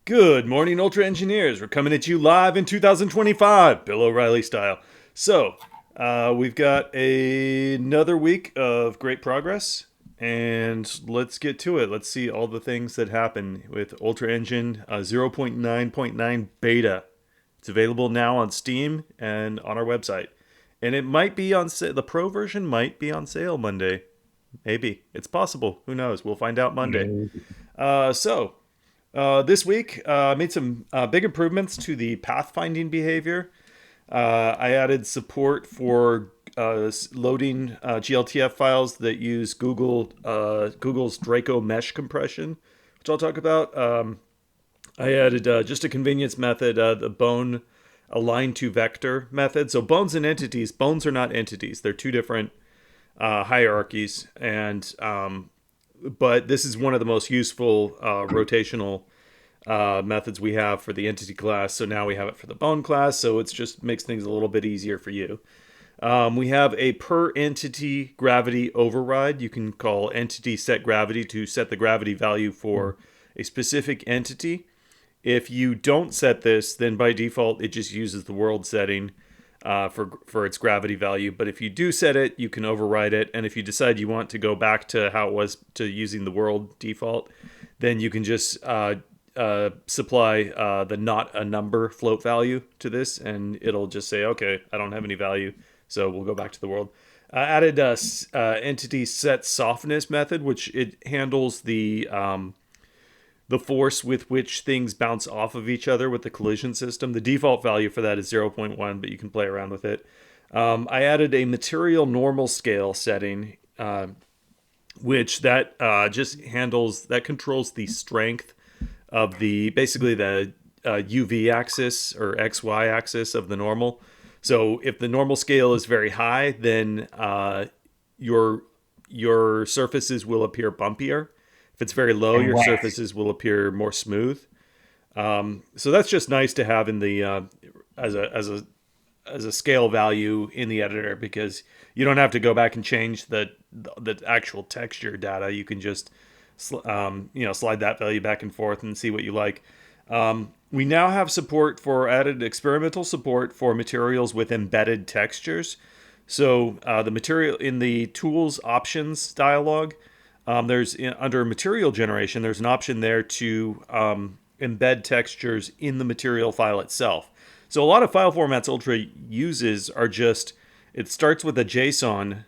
Good morning, Ultra Engineers. We're coming at you live in 2025, Bill O'Reilly style. We've got another week of great progress, and let's get to it. Let's see all the things that happen with Ultra Engine 0.9.9 beta. It's available now on Steam and on our website. And it might be on sale. The Pro version might be on sale Monday. Maybe. It's possible. Who knows? We'll find out Monday. No. This week, I made some big improvements to the pathfinding behavior. I added support for loading GLTF files that use Google's Draco mesh compression, which I'll talk about. I added just a convenience method, the bone align to vector method. So bones and entities, bones are not entities. They're two different hierarchies, and but this is one of the most useful rotational methods we have for the entity class. So now we have it for the bone class. So it just makes things a little bit easier for you. We have a per entity gravity override. You can call entity set gravity to set the gravity value for a specific entity. If you don't set this, then by default it just uses the world setting for its gravity value. But if you do set it, you can override it. And if you decide you want to go back to how it was to using the world default, then you can just supply the not a number float value to this, and it'll just say, okay, I don't have any value, so we'll go back to the world. I added a entity set softness method, which it handles the force with which things bounce off of each other with the collision system. The default value for that is 0.1, but you can play around with it. I added a material normal scale setting, which that just handles, that controls the strength of basically the UV axis or XY axis of the normal. So if the normal scale is very high, then your surfaces will appear bumpier. If it's very low, And your wet. surfaces will appear more smooth. So that's just nice to have in the as a scale value in the editor, because you don't have to go back and change the actual texture data. You can just slide that value back and forth and see what you like. We now have added experimental support for materials with embedded textures. So the material in the tools options dialog, under material generation, there's an option there to embed textures in the material file itself. So a lot of file formats Ultra uses are just, it starts with a JSON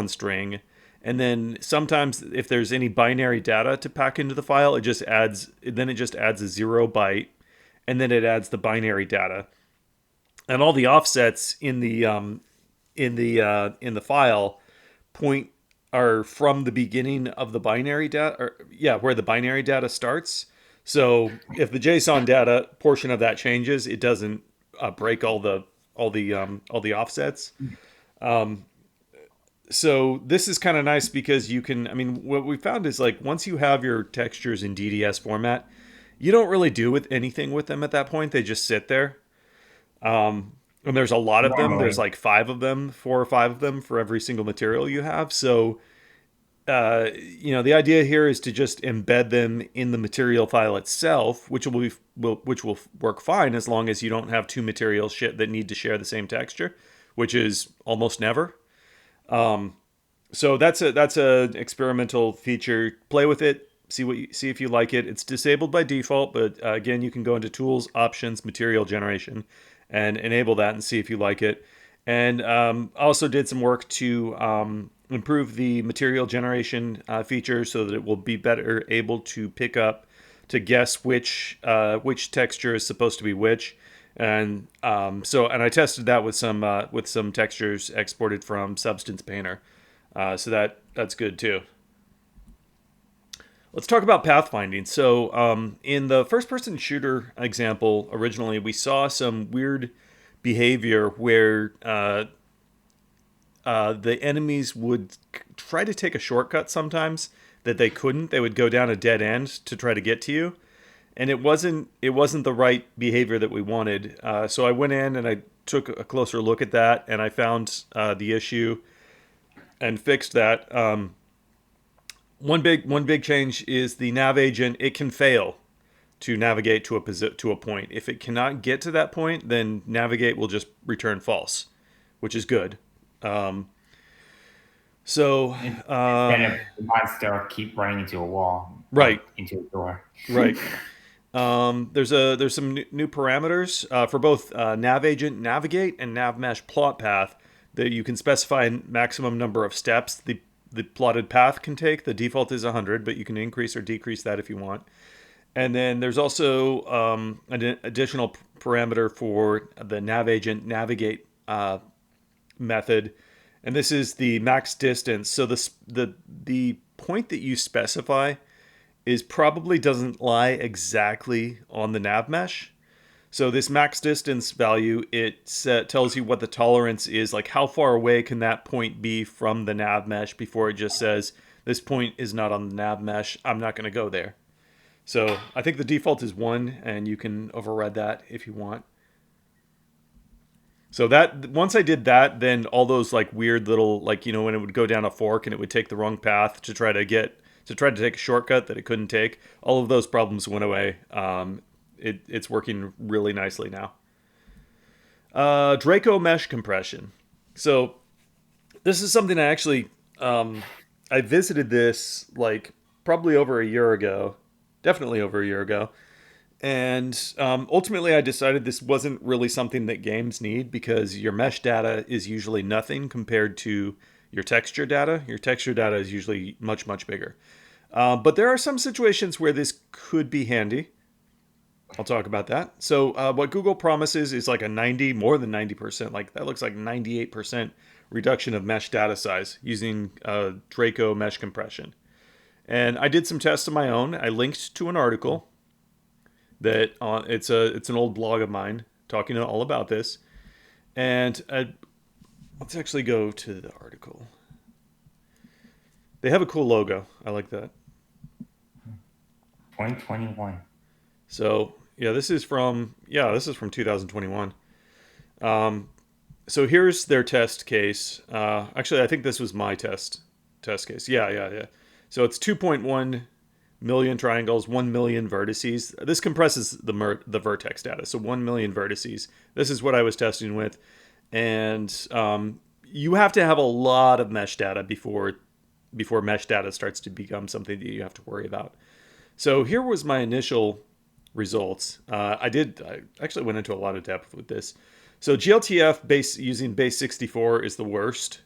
string, and then sometimes if there's any binary data to pack into the file, it just adds a 0 byte, and then it adds the binary data, and all the offsets in the file point are from the beginning of the binary data, where the binary data starts. So if the JSON data portion of that changes, it doesn't break all the offsets. So this is kind of nice because you can, what we found is, like, once you have your textures in DDS format, you don't really do anything with them at that point. They just sit there. And there's a lot of them. There's Normally. like 4 or 5 of them for every single material you have. So, the idea here is to just embed them in the material file itself, which will work fine as long as you don't have two materials that need to share the same texture, which is almost never. So that's a experimental feature. Play with it. See if you like it. It's disabled by default, but again, you can go into Tools, Options, Material Generation, and enable that and see if you like it. And also did some work to improve the material generation feature so that it will be better able to guess which texture is supposed to be which. And and I tested that with some textures exported from Substance Painter, so that's good too. Let's talk about pathfinding. So in the first-person shooter example, originally we saw some weird behavior where the enemies would try to take a shortcut sometimes that they couldn't. They would go down a dead end to try to get to you, and it wasn't the right behavior that we wanted. So I went in and I took a closer look at that, and I found the issue and fixed that. One big change is the nav agent. It can fail. to navigate to a point. If it cannot get to that point, then navigate will just return false, which is good. Um, so Instead of the monster keep running into a wall right, or into a door. right. There's some new parameters for both nav agent navigate and nav mesh plot path that you can specify a maximum number of steps the plotted path can take. The default is 100, but you can increase or decrease that if you want. And then there's also an additional parameter for the nav agent navigate method, and this is the max distance. So the point that you specify is probably doesn't lie exactly on the nav mesh. So this max distance value, tells you what the tolerance is, like how far away can that point be from the nav mesh before it just says this point is not on the nav mesh. I'm not going to go there. So I think the default is 1, and you can override that if you want. So that once I did that, then all those like weird little like when it would go down a fork and it would take the wrong path to try to take a shortcut that it couldn't take, all of those problems went away. It's working really nicely now. Draco mesh compression. So this is something I visited this like probably over a year ago, definitely over a year ago, and ultimately I decided this wasn't really something that games need because your mesh data is usually nothing compared to your texture data. Your texture data is usually much bigger. But there are some situations where this could be handy. I'll talk about that. So what Google promises is like a 90, more than 90%, like that looks like 98% reduction of mesh data size using Draco mesh compression. And I did some tests of my own. I linked to an article that it's an old blog of mine talking all about this. And let's actually go to the article. They have a cool logo. I like that. 2021. So yeah, this is from 2021. So here's their test case. Actually, I think this was my test case. Yeah. So it's 2.1 million triangles, 1 million vertices. This compresses the vertex data. So 1 million vertices. This is what I was testing with, and you have to have a lot of mesh data before mesh data starts to become something that you have to worry about. So here was my initial results. I actually went into a lot of depth with this. So GLTF using base 64 is the worst.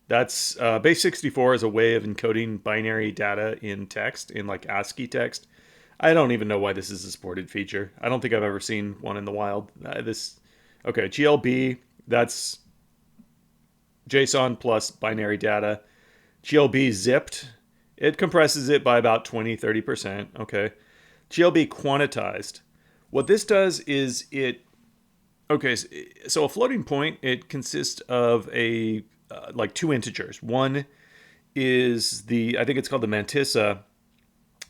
That's base 64 is a way of encoding binary data in text, in like ASCII text. I don't even know why this is a supported feature. I don't think I've ever seen one in the wild. Okay, GLB, that's JSON plus binary data. GLB zipped, it compresses it by about 20-30%. Okay. GLB quantized. What this does is okay, so a floating point, it consists of like two integers. One is I think it's called the mantissa,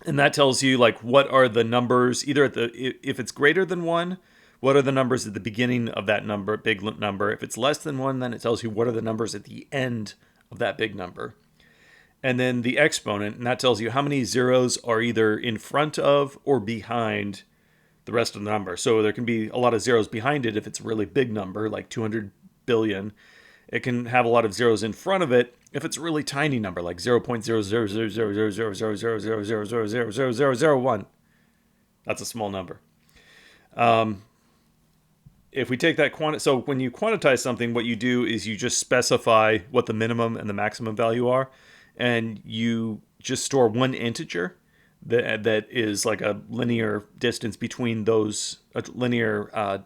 and that tells you like what are the numbers, either if it's greater than 1, what are the numbers at the beginning of that number, big number. If it's less than 1, then it tells you what are the numbers at the end of that big number. And then the exponent, and that tells you how many zeros are either in front of or behind the rest of the number. So there can be a lot of zeros behind it if it's a really big number, like 200 billion. It can have a lot of zeros in front of it if it's a really tiny number, like 0.000000000000001. That's a small number. If we take that so when you quantize something, what you do is you just specify what the minimum and the maximum value are, and you just store one integer that is like a linear distance between those, a linear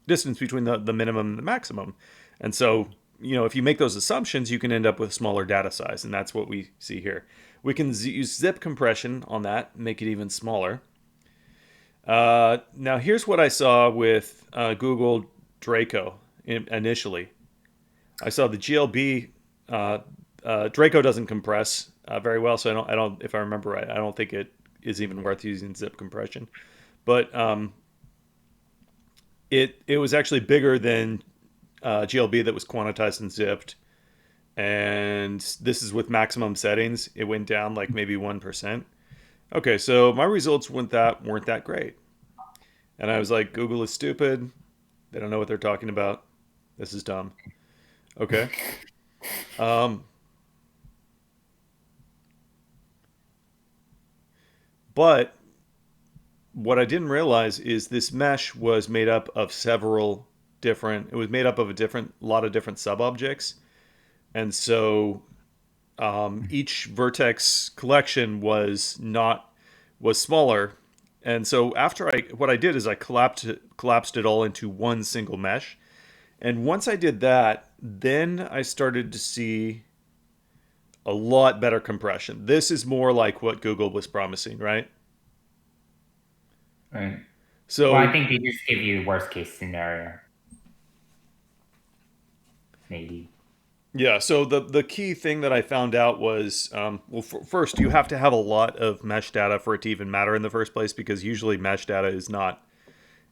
distance between the minimum and the maximum. And so, if you make those assumptions, you can end up with smaller data size, and that's what we see here. We can use zip compression on that, make it even smaller. Now, here's what I saw with Google Draco initially. I saw the GLB. Draco doesn't compress very well, so I don't. If I remember right, I don't think it is even worth using zip compression. But it was actually bigger than GLB that was quantized and zipped, and this is with maximum settings. It went down like maybe 1%. Okay, so my results weren't that great. And I was like, Google is stupid. They don't know what they're talking about. This is dumb. Okay. Um, but what I didn't realize is this mesh was made up of several different. It was made up of a different lot of different sub objects, and so each vertex collection was smaller. And so after what I did is I collapsed it all into one single mesh. And once I did that, then I started to see a lot better compression. This is more like what Google was promising, right? Right. Well, I So think they just give you worst case scenario, maybe. yeah, so the key thing that I found out was, first, you have to have a lot of mesh data for it to even matter in the first place, because usually mesh data is not,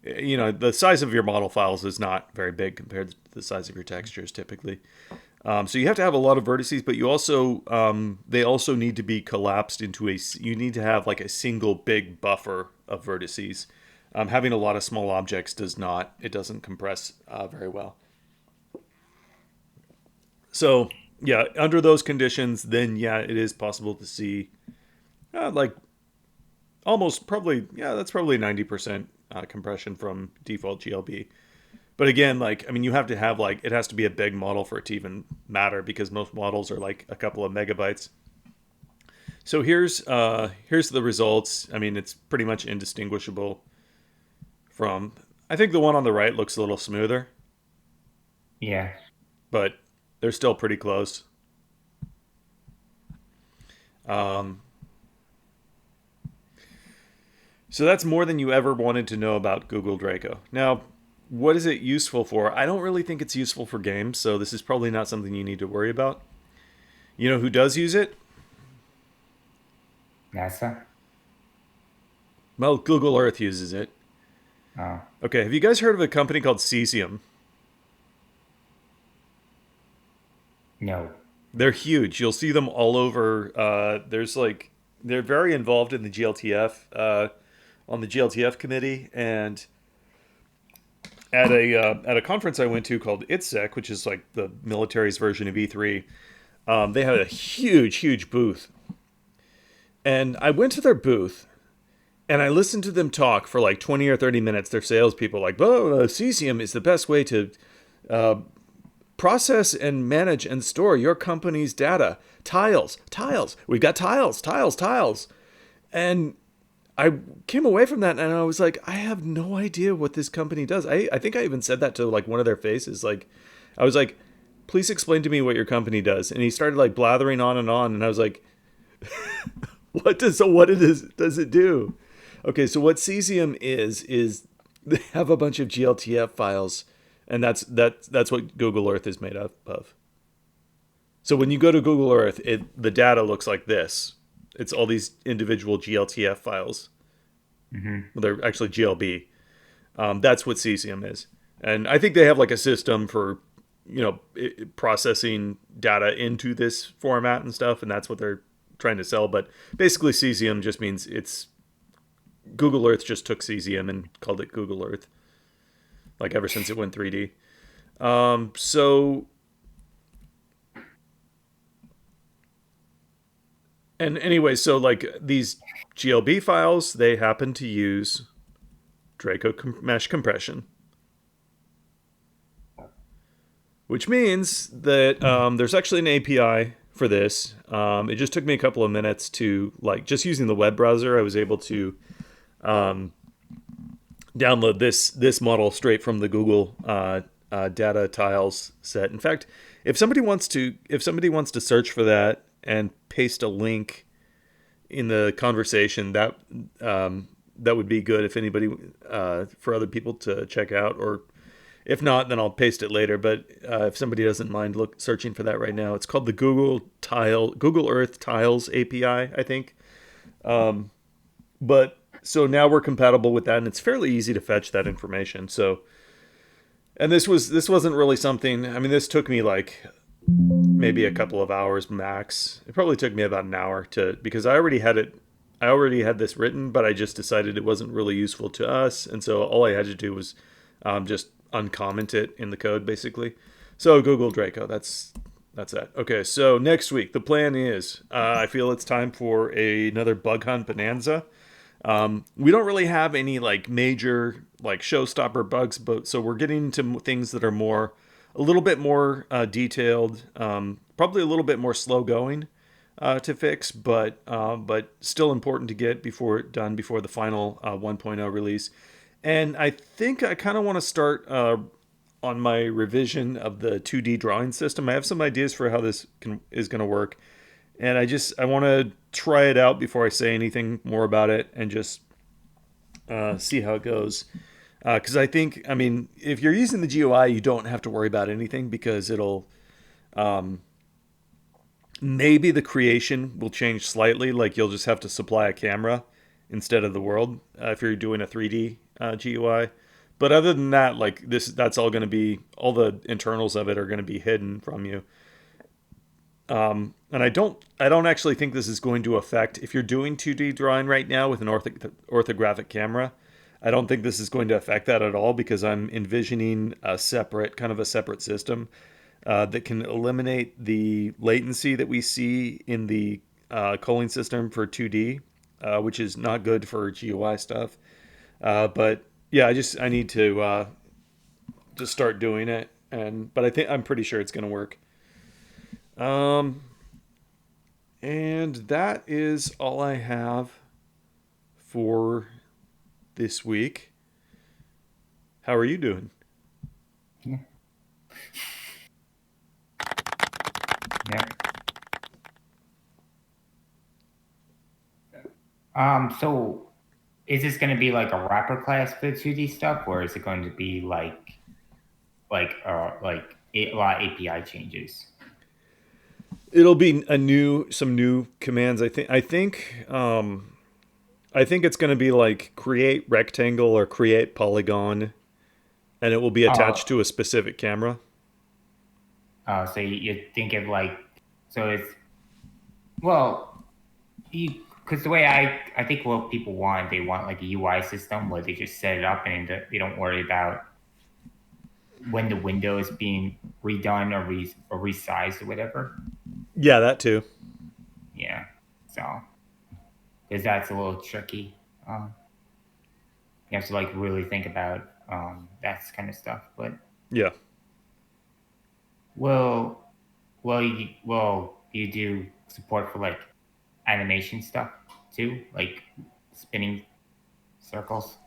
the size of your model files is not very big compared to the size of your textures typically. So you have to have a lot of vertices, but they also need to be collapsed into you need to have like a single big buffer of vertices. Having a lot of small objects it doesn't compress very well. So yeah, under those conditions, then yeah, it is possible to see like almost probably that's probably 90% compression from default GLB. But again, like I mean, you have to have like it has to be a big model for it to even matter because most models are like a couple of megabytes. So here's the results. I mean, it's pretty much indistinguishable from. I think the one on the right looks a little smoother, Yeah. but they're still pretty close. Um, so that's more than you ever wanted to know about Google Draco. Now, what is it useful for? I don't really think it's useful for games, so this is probably not something you need to worry about. You know who does use it? NASA? Well, Google Earth uses it. Oh, Okay, have you guys heard of a company called Cesium? no. They're huge. You'll see them all over. They're very involved in the GLTF, on the GLTF committee, and at a conference I went to called ITSEC, which is like the military's version of E3. They had a huge booth, and I went to their booth, and I listened to them talk for like 20 or 30 minutes. Their salespeople like, "Oh, cesium is the best way to process and manage and store your company's data. Tiles. We've got tiles." And I came away from that and I was like, I have no idea what this company does. I think I even said that to like one of their faces. Like, I was like, please explain to me what your company does. And he started like blathering on. And I was like, does it do? Okay, so what cesium is they have a bunch of GLTF files, and that's what Google Earth is made up of. So when you go to Google Earth, the data looks like this. It's all these individual GLTF files. Hmm. Well, they're actually GLB. That's what cesium is, and I think they have like a system for processing data into this format and stuff, and that's what they're trying to sell. But basically, cesium just means it's Google Earth just took cesium and called it Google Earth, like ever since it went 3D. So, and anyway, so like these GLB files, they happen to use Draco mesh compression, which means that there's actually an API for this. It just took me a couple of minutes to like just using the web browser. I was able to download this model straight from the Google data tiles set. In fact, if somebody wants to search for that and paste a link in the conversation, that would be good if anybody for other people to check out. Or if not, then I'll paste it later. But if somebody doesn't mind searching for that right now, it's called the Google Earth Tiles API, I think. But so now we're compatible with that, and it's fairly easy to fetch that information. So, and this wasn't really something. I mean, this took me like maybe a couple of hours max. It probably took me about an hour because I I already had this written, but I just decided it wasn't really useful to us, and so all I had to do was just uncomment it in the code, basically. So Google Draco. That's that. Okay, so next week the plan is I feel it's time for another bug hunt bonanza. We don't really have any like major like showstopper bugs, but so we're getting to things that are more a little bit more detailed, probably a little bit more slow going to fix, but still important to get before the final 1.0 release. And I think I kind of want to start on my revision of the 2D drawing system. I have some ideas for how is going to work, and I want to try it out before I say anything more about it, and just see how it goes. Because I mean, if you're using the GUI, you don't have to worry about anything because it'll maybe the creation will change slightly. Like you'll just have to supply a camera instead of the world if you're doing a 3D GUI. But other than that, like that's all going to be all the internals of it are going to be hidden from you. And I don't actually think this is going to affect if you're doing 2D drawing right now with an orthographic camera. I don't think this is going to affect that at all because I'm envisioning kind of a separate system that can eliminate the latency that we see in the culling system for 2D, which is not good for GUI stuff. But yeah, I need to just start doing it, but I'm pretty sure it's going to work. Um, and that is all I have for this week. How are you doing? Yeah. Yeah. So is this going to be like a wrapper class for the 2D stuff, or is it going to be like a lot of API changes? It'll be some new commands. I think it's going to be like create rectangle or create polygon, and it will be Uh, attached to a specific camera. so you think of like, so it's, well, because the way I think what people want, they want like a UI system where they just set it up and they don't worry about when the window is being redone or resized or whatever. Yeah, that too. Yeah. So, because that's a little tricky. You have to like really think about that kind of stuff. But Yeah. will will you do support for like animation stuff too, like spinning circles,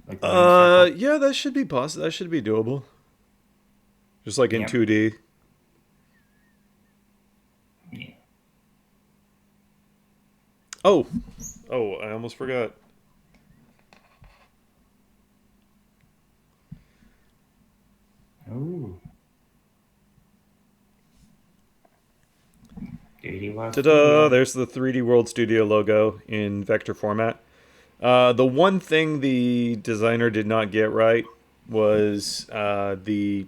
like moving circles? Yeah, that should be possible. That should be doable. Just like in Yep. 2D. Yeah. Oh, oh, I almost forgot. Ooh. 3D World Ta-da! Studio. There's the 3D World Studio logo in vector format. The one thing the designer did not get right was the.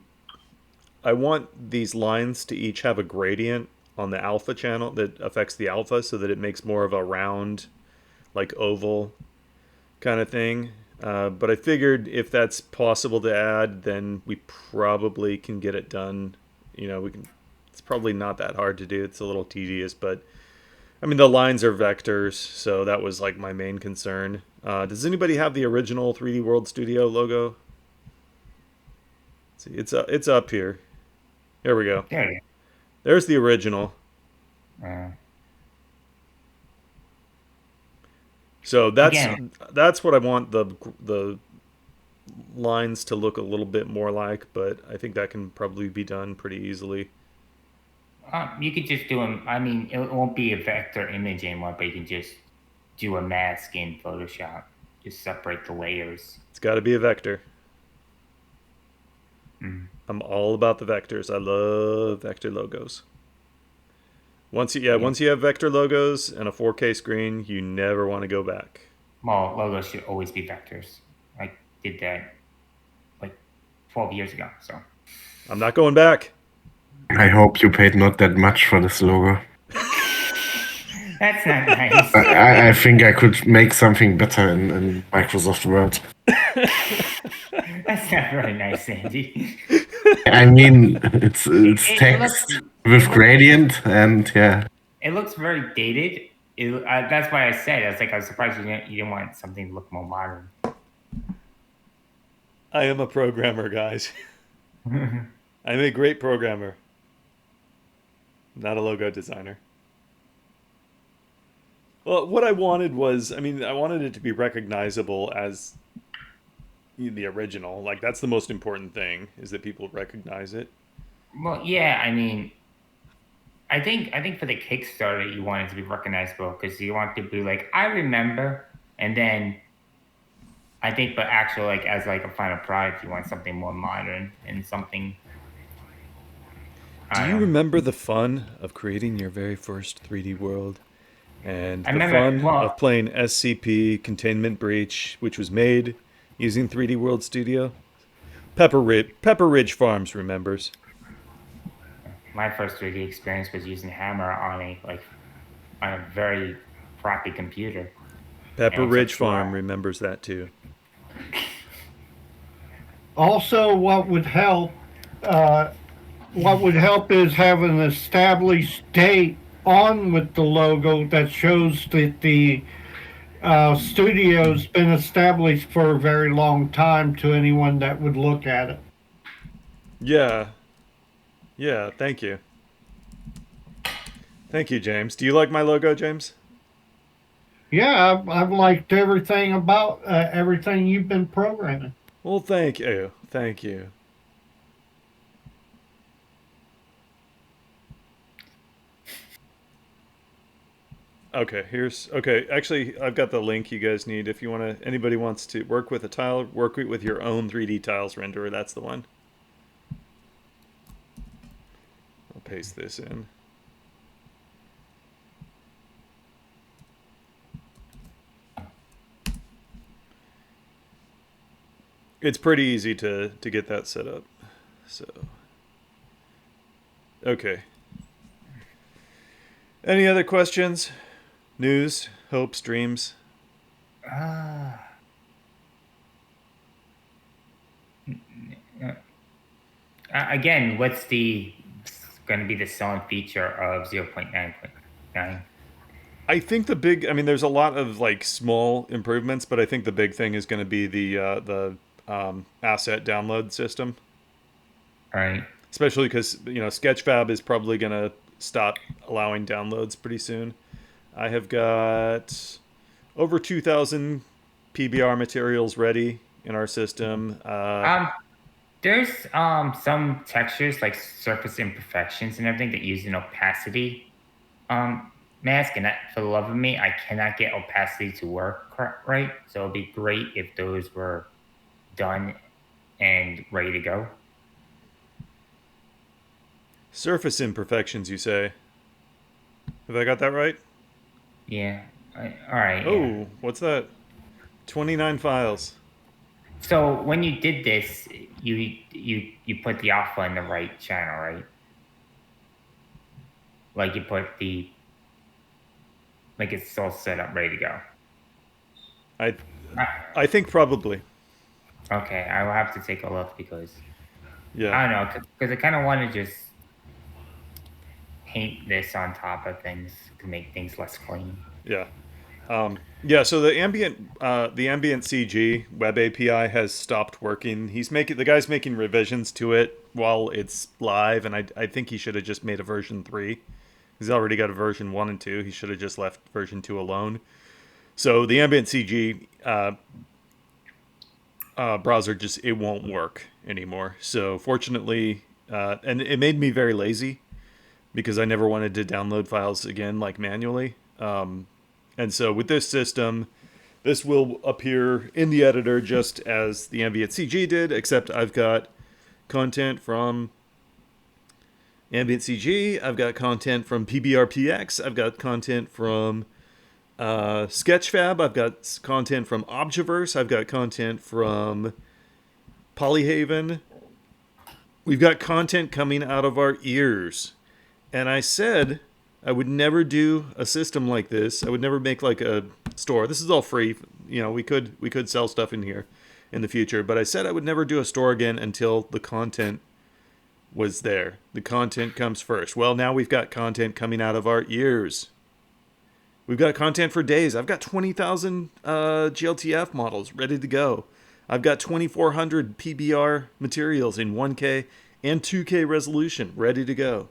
I want these lines to each have a gradient on the alpha channel that affects the alpha so that it makes more of a round, like oval kind of thing. But I figured if that's possible to add, then we probably can get it done. We can. It's probably not that hard to do. It's a little tedious, but I mean the lines are vectors, so that was like my main concern. Does anybody have the original 3D World Studio logo? Let's see, it's up here. Here we go. There you There's the original. go. So Again, that's what I want the lines to look a little bit more like, but I think that can probably be done pretty easily. you could just do them. I mean, it won't be a vector image anymore, but you can just do a mask in Photoshop. Just separate the layers. It's got to be a vector. Mm. I'm all about the vectors. I love vector logos. Yeah. Once you have vector logos and a 4K screen, you never want to go back. Well, logos should always be vectors. I did that like 12 years ago. So I'm not going back. I hope you paid not that much for this logo. That's not nice. I think I could make something better in Microsoft Word. That's not very nice, Andy. I mean, it's It looks text it with looks gradient, and yeah. it looks very dated. That's why I said I was like I was surprised you didn't want something to look more modern. I am a programmer, guys. I'm a great programmer, not a logo designer. Well, what I wanted was, I mean, I wanted it to be recognizable as the original. Like, that's the most important thing, is that people recognize it. Well, yeah, I mean, I think for the Kickstarter you want it to be recognizable because you want to be like I remember, and then I think, but actually, like as like a final product, you want something more modern and something. Do I you don't know. remember the fun of creating your very first 3D world? And I the remember. fun of Well, playing SCP Containment Breach, which was made using 3D World Studio? Pepper Ridge Farms remembers. my first 3D experience was using Hammer on a very crappy computer, Pepper and it took Ridge 2 hours. Farm remembers that too. Also, uh, what would help is have an established date on with the logo that shows that the studio's been established for a very long time to anyone that would look at it. Yeah, yeah, thank you. Thank you, James. Do you like my logo, James? Yeah, I've liked everything about everything you've been programming. Well, thank you. Thank you. Okay. Actually, I've got the link you guys need if you want to. Anybody wants to work with a tile, work with your own 3D tiles renderer. That's the one. I'll paste this in. It's pretty easy to get that set up. So, okay. Any other questions? News, hopes, dreams? Uh, Again, what's the going to be the selling feature of 0.9.9? I think I mean, there's a lot of like small improvements, but I think the big thing is going to be the asset download system, Right. especially because Sketchfab is probably going to stop allowing downloads pretty soon. I have got over 2,000 PBR materials ready in our system. Um, there's some textures like surface imperfections and everything that use an opacity mask, and that, for the love of me, I cannot get opacity to work right. So it'd be great if those were done and ready to go. Surface imperfections, you say? Have I got that right? Yeah. All right. Yeah. Oh, what's that? 29 files. So when you did this, you put the alpha in the right channel, right? Like you put the like it's all set up, ready to go. I Uh, I think probably. Okay, I will have to take a look because Yeah. I don't know, because I kind of want to just paint this on top of things to make things less clean. Yeah. Yeah, so the ambient CG web API has stopped working. The guy's making revisions to it while it's live, and I think he should have just made a version 3. He's already got a version 1 and 2. He should have just left version 2 alone. So the ambient CG browser it won't work anymore. So fortunately, and it made me very lazy because I never wanted to download files again like manually. And so with this system, this will appear in the editor just as the ambient CG did, except I've got content from ambient CG, I've got content from PBRPX, I've got content from Sketchfab, I've got content from Objaverse, I've got content from Polyhaven. We've got content coming out of our ears. And I said I would never do a system like this. I would never make like a store. This is all free. We could sell stuff in here in the future, but I said I would never do a store again until the content was there. The content comes first. Well, now we've got content coming out of our ears. We've got content for days. I've got 20,000 GLTF models ready to go. I've got 2,400 PBR materials in 1K and 2K resolution ready to go.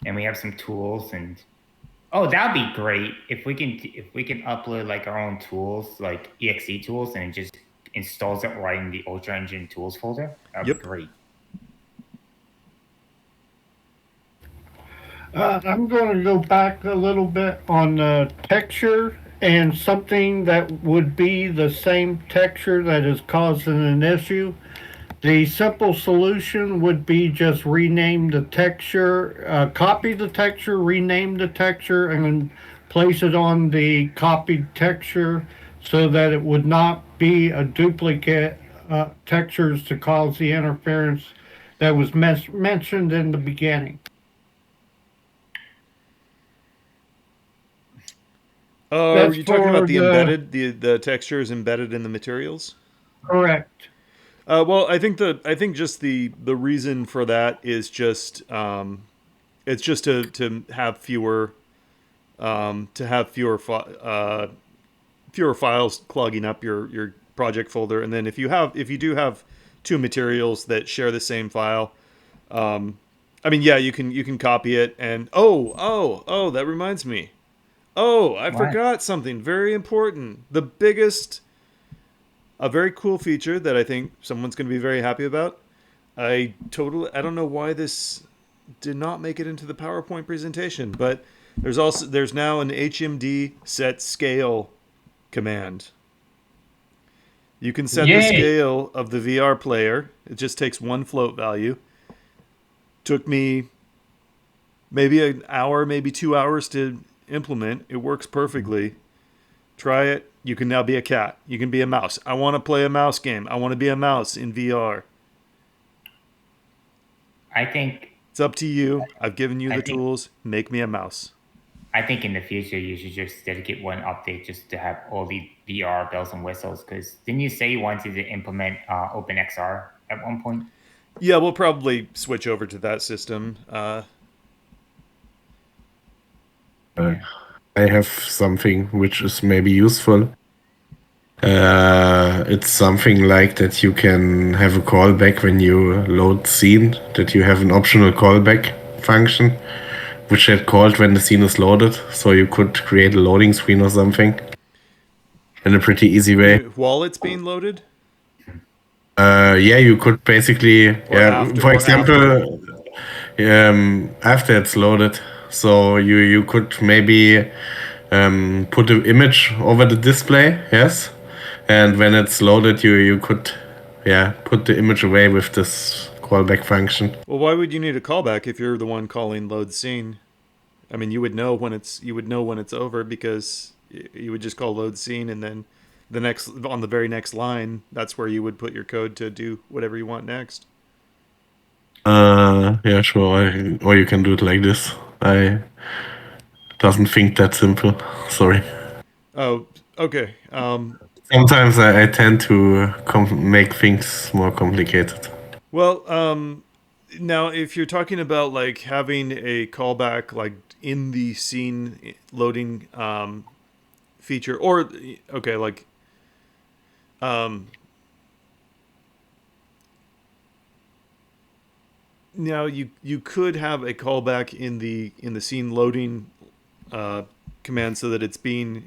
And we have some tools and oh, that'd be great if we can upload like our own tools, like exe tools, and it just installs it right in the Ultra Engine tools folder. That'd Yep. be great. I'm going to go back a little bit on texture and something that would be the same texture that is causing an issue. The simple solution would be just rename the texture, copy the texture, rename the texture, and then place it on the copied texture so that it would not be a duplicate textures to cause the interference that was mentioned in the beginning. Are That's you talking about for the embedded, the texture is embedded in the materials? correct. Well, I think just the reason for that is just it's just to have fewer files clogging up your project folder, and then if you do have two materials that share the same file, I mean, yeah, you can copy it, and oh, that reminds me. Oh, I What? forgot something very important. A very cool feature that I think someone's going to be very happy about. I don't know why this did not make it into the PowerPoint presentation, but there's now an HMD set scale command. You can set the Yay! scale of the VR player. It just takes one float value. Took me maybe an hour, maybe 2 hours to implement. It works perfectly. Try it. You can now be a cat. You can be a mouse. I want to play a mouse game. I want to be a mouse in VR. I think It's up to you. I've given you I the think tools. Make me a mouse. I think in the future you should just dedicate one update just to have all the VR bells and whistles. Because didn't you say you wanted to implement OpenXR at one point? Yeah, we'll probably switch over to that system. Uh, Yeah. I have something which is maybe useful. It's something like that you can have a callback when you load scene, that you have an optional callback function, which get called when the scene is loaded. So you could create a loading screen or something in a pretty easy way. While it's being loaded, Yeah, you could basically, or yeah, after, for or after. example, after it's loaded. So you could maybe put an image over the display, yes, and when it's loaded, you could, yeah, put the image away with this callback function. Well, why would you need a callback if you're the one calling load scene? I mean, you would know when it's over because you would just call load scene, and then on the very next line, that's where you would put your code to do whatever you want next. Yeah, sure, or you can do it like this. I doesn't think that simple. Sorry. Oh, okay. Sometimes I tend to make things more complicated. Well, now if you're talking about like having a callback like in the scene loading feature, or okay, like um, now you could have a callback in the scene loading uh, command so that it's being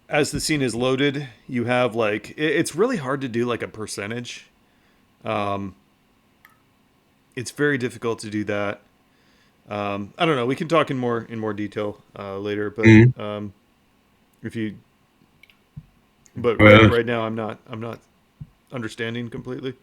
as the scene is loaded, you have like it's really hard to do like a percentage. Um, it's very difficult to do that. I don't know. We can talk in more detail later, but Mm. if you but right Well, right now I'm not understanding completely.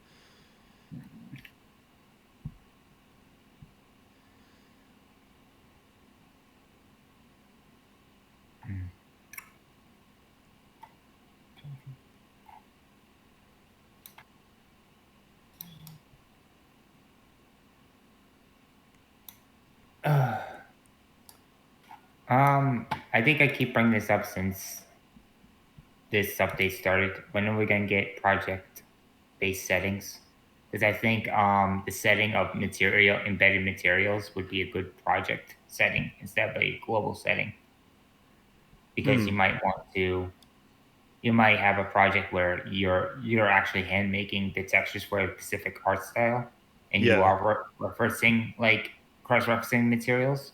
I think I keep bringing this up since this update started. When are we gonna get project-based settings? Because I think the setting of embedded materials would be a good project setting instead of a global setting. Because Hmm. you might have a project where you're actually hand making the textures for a specific art style, and you Yeah. are referencing like cross-referencing materials.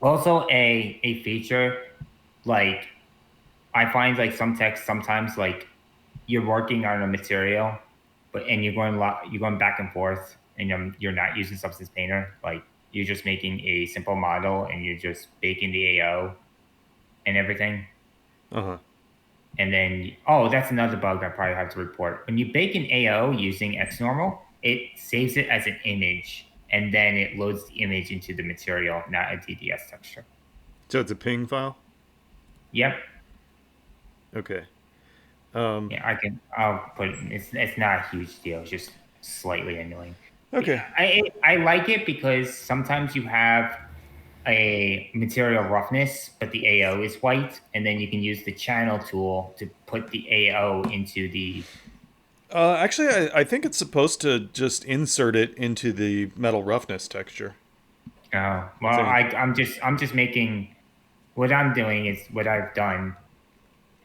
Also, a feature like I find like some text sometimes like you're working on a material, but and you're going back and forth, and you're not using Substance Painter. Like you're just making a simple model, and you're just baking the AO and everything. Uh-huh. And then, oh, that's another bug I probably have to report. When you bake an AO using XNormal, it saves it as an image, and then it loads the image into the material, not a DDS texture. So it's a ping file? Yep. Okay. Um, Yeah, I'll put it. It's not a huge deal. It's just slightly annoying. okay. I like it because sometimes you have a material roughness, but the AO is white, and then you can use the channel tool to put the AO into the. Actually, I think it's supposed to just insert it into the metal roughness texture. Oh I well, think. I'm just making what I'm doing is what I've done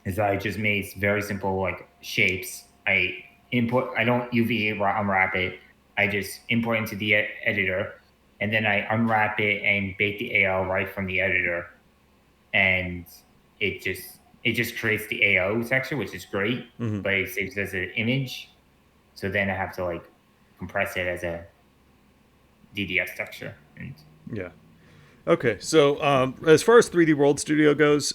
is I just made very simple like shapes. I don't UV unwrap it. I just import into the editor, and then I unwrap it and bake the AO right from the editor, and it just creates the AO texture, which is great, Hmm. but it saves as an image. So then I have to like compress it as a DDS texture. And Yeah. Okay. So as far as 3D World Studio goes,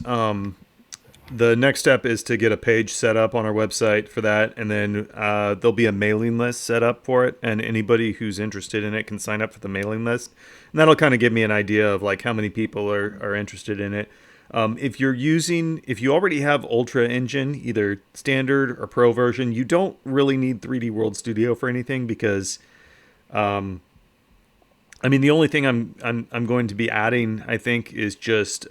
the next step is to get a page set up on our website for that, and then there'll be a mailing list set up for it, and anybody who's interested in it can sign up for the mailing list, and that'll kind of give me an idea of like how many people are interested in it. If you already have Ultra Engine, either standard or pro version, you don't really need 3D World Studio for anything because I mean the only thing I'm going to be adding, I think, is just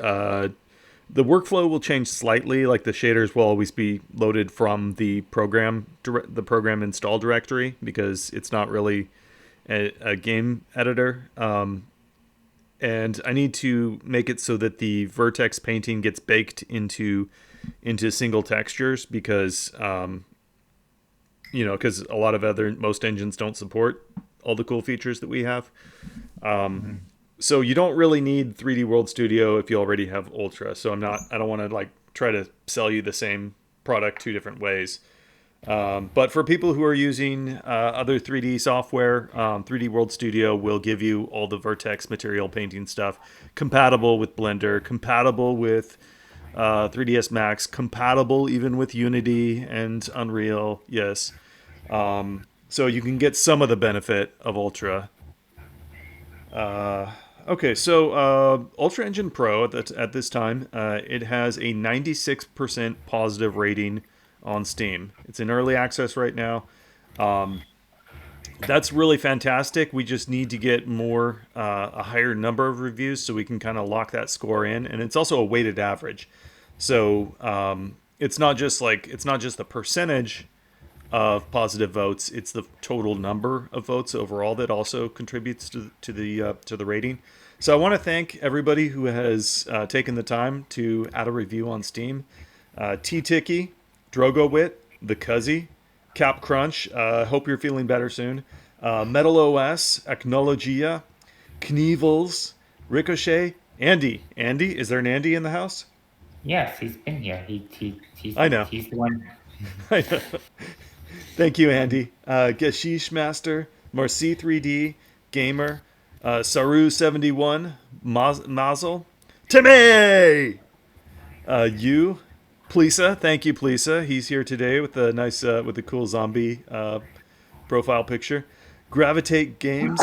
the workflow will change slightly. Like the shaders will always be loaded from the program install directory, because it's not really a game editor. And I need to make it so that the vertex painting gets baked into single textures, because because a lot of most engines don't support all the cool features that we have. So you don't really need 3D World Studio if you already have Ultra. So I don't want to like try to sell you the same product two different ways. But for people who are using other 3D software, 3D World Studio will give you all the vertex material painting stuff, compatible with Blender, compatible with 3ds Max, compatible even with Unity and Unreal. Yes. So you can get some of the benefit of Ultra. Okay, so Ultra Engine Pro at this time, it has a 96% positive rating on Steam. It's in early access right now. That's really fantastic. We just need to get a higher number of reviews so we can kind of lock that score in. And it's also a weighted average. So it's not just the percentage of positive votes. It's the total number of votes overall that also contributes to the rating. So I want to thank everybody who has taken the time to add a review on Steam. T Ticky, Drogowit, The Cuzzy, Cap Crunch. Hope you're feeling better soon. Metal OS, Acknowledgia, Knievels, Ricochet, Andy. Andy, is there an Andy in the house? yes, he's been here. I know. He's the one. I know. Thank you, Andy. Gashish Master, Marcy 3D, Gamer, Saru71, Mazel, Timmy! You, Plisa. Thank you, Plisa. He's here today with a with a cool zombie profile picture. Gravitate Games,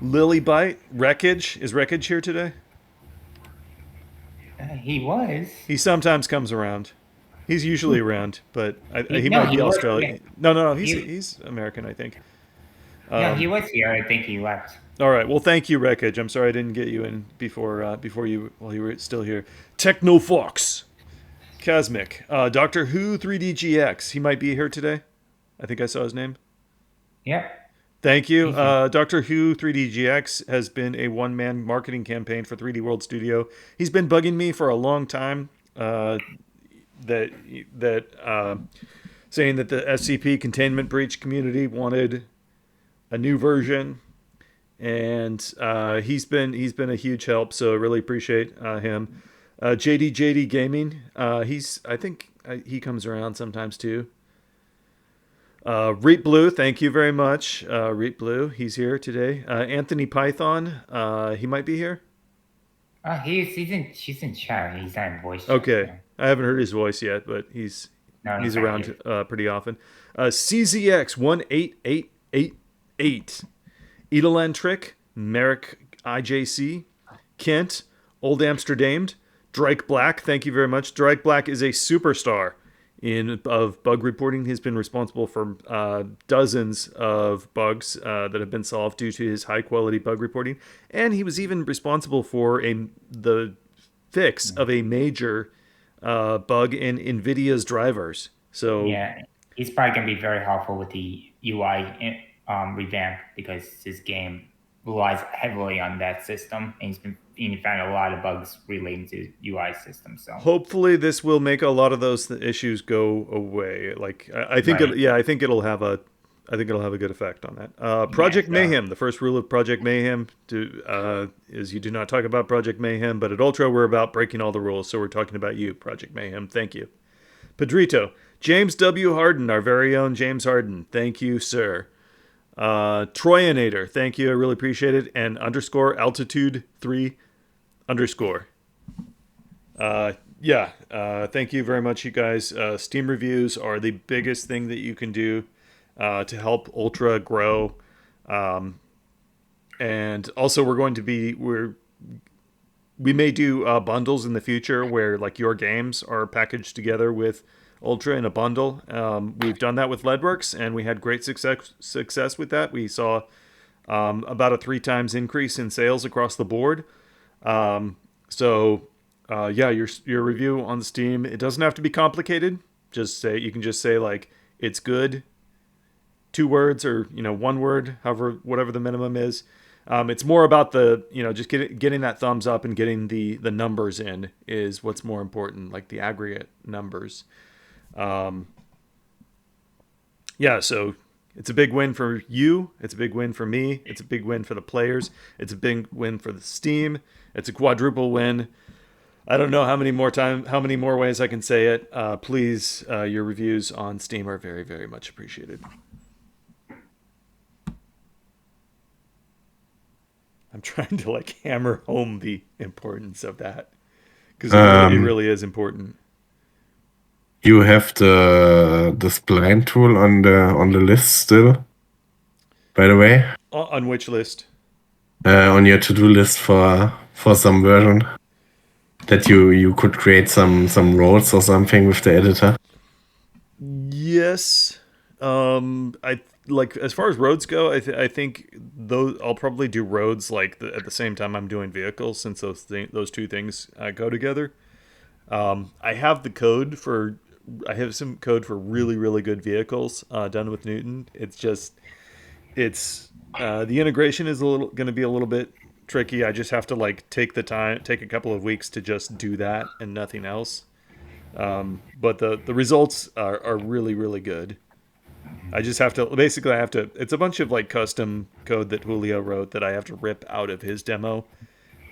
Lilybite, Wreckage. Is Wreckage here today? He was. He sometimes comes around. He's usually around, but he No, might he be was. Yeah, Australian. No, no, no. he He's American, I think. no, he was here. I think he left. All right. Well, thank you, Wreckage. I'm sorry I didn't get you in while you were still here. Techno Fox, Cosmic, Doctor Who 3D GX. He might be here today. I think I saw his name. Yep. Thank you. He's here. Doctor Who 3D GX has been a one-man marketing campaign for 3D World Studio. He's been bugging me for a long time. That saying that the SCP containment breach community wanted a new version, and he's been a huge help. So I really appreciate him. JD Gaming. I think he comes around sometimes too. Reet Blue, thank you very much. Reet Blue, he's here today. Anthony Python, he might be here. She's in chat. He's not in voice chat. Okay, So. I haven't heard his voice yet, but he's No, he's not around here. pretty often. CZX 18888, Edelan Trick, Merrick IJC, Kent, Old Amsterdam, Drake Black. Thank you very much. Drake Black is a superstar of bug reporting. He's been responsible for dozens of bugs that have been solved due to his high quality bug reporting, and he was even responsible for the fix of a major bug in NVIDIA's drivers. So Yeah, he's probably gonna be very helpful with the UI revamp because his game relies heavily on that system, and he found a lot of bugs relating to UI systems. So hopefully this will make a lot of those issues go away. Like I think Right. I think it'll have a good effect on that. Project so- Mayhem. The first rule of Project Mayhem is you do not talk about Project Mayhem, but at Ultra we're about breaking all the rules, so we're talking about you, Project Mayhem. Thank you. Pedrito. James W. Harden, our very own James Harden. Thank you, sir. Troyanator. Thank you. I really appreciate it. And _ altitude 3 _ thank you very much, you guys. Steam reviews are the biggest thing that you can do to help Ultra grow. And also, we may do bundles in the future where like your games are packaged together with Ultra in a bundle. We've done that with Leadworks, and we had great success with that. We saw about a 3 times increase in sales across the board. Your review on Steam, it doesn't have to be complicated. You can just say like it's good, 2 words or 1 word, whatever the minimum is. It's more about the just getting that thumbs up and getting the numbers in is what's more important, like the aggregate numbers. So it's a big win for you. It's a big win for me. It's a big win for the players. It's a big win for the Steam. It's a quadruple win. I don't know how many more ways I can say it. Please, your reviews on Steam are very, very much appreciated. I'm trying to like hammer home the importance of that because it really is important. You have the spline tool on the list still, by the way. On which list? On your to-do list for some version that you could create some roles or something with the editor. Yes. I like as far as roads go. I think those I'll probably do roads like at the same time I'm doing vehicles, since those two things go together. I have some code for really, really good vehicles done with Newton. It's just the integration is going to be a little bit tricky. I just have to like take a couple of weeks to just do that and nothing else. But the results are really, really good. I just have to it's a bunch of like custom code that Julio wrote that I have to rip out of his demo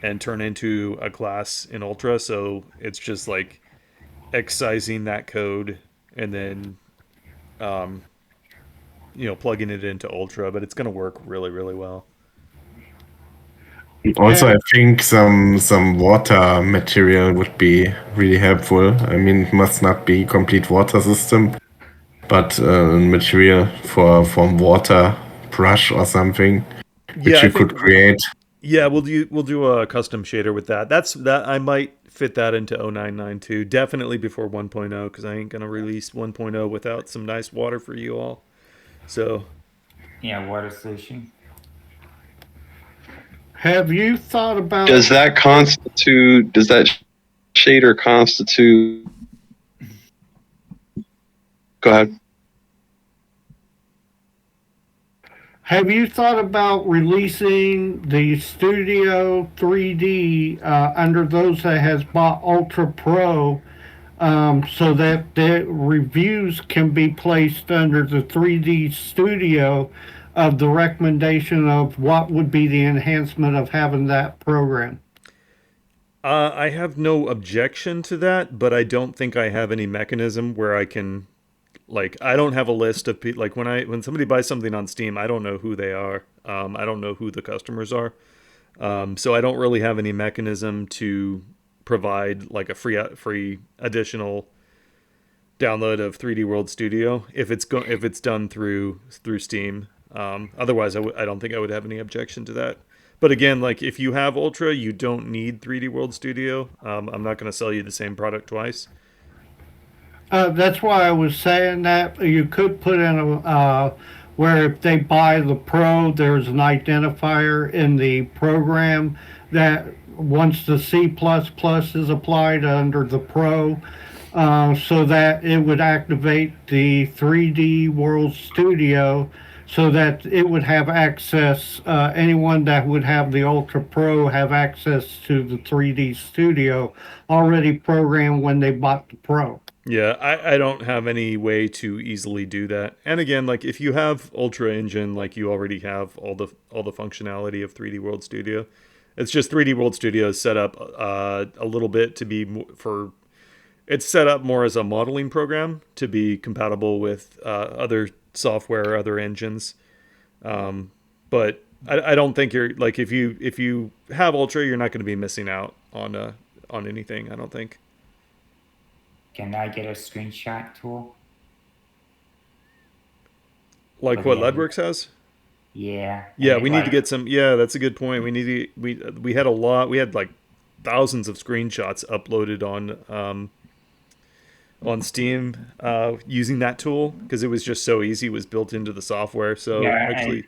and turn into a class in Ultra. So it's just like excising that code and then plugging it into Ultra, but it's going to work really, really well. Also, I think some water material would be really helpful. I mean, it must not be complete water system, but material from water brush or something, which you could create. Yeah, we'll do a custom shader with that. That I might fit that into 0992, definitely before 1.0, because I ain't gonna release 1.0 without some nice water for you all. So yeah, water solution. Have you thought about? Does that shader constitute? Go ahead. Have you thought about releasing the Studio 3D under those that has bought Ultra Pro, so that the reviews can be placed under the 3D Studio of the recommendation of what would be the enhancement of having that program? I have no objection to that, but I don't think I have any mechanism where I can, like, I don't have a list of people. Like when somebody buys something on Steam, I don't know who they are. I don't know who the customers are. So I don't really have any mechanism to provide like a free additional download of 3D World Studio if it's done through Steam. Otherwise, I don't think I would have any objection to that. But again, like if you have Ultra, you don't need 3D World Studio. I'm not going to sell you the same product twice. That's why I was saying that you could put in a where if they buy the Pro, there's an identifier in the program that once the C++ is applied under the Pro, so that it would activate the 3D World Studio so that it would have access, anyone that would have the Ultra Pro have access to the 3D Studio already programmed when they bought the Pro. Yeah, I don't have any way to easily do that. And again, like if you have Ultra Engine, like you already have all the functionality of 3D World Studio. It's just 3D World Studio is set up a little bit to be for. It's set up more as a modeling program to be compatible with other software, other engines. But I don't think you're like if you have Ultra, you're not going to be missing out on anything. I don't think. Can I get a screenshot tool? Like what Ledworks has? Yeah. Yeah, we need to get some. Yeah, that's a good point. We need to. We had a lot. We had like thousands of screenshots uploaded on Steam using that tool because it was just so easy. It was built into the software. So actually,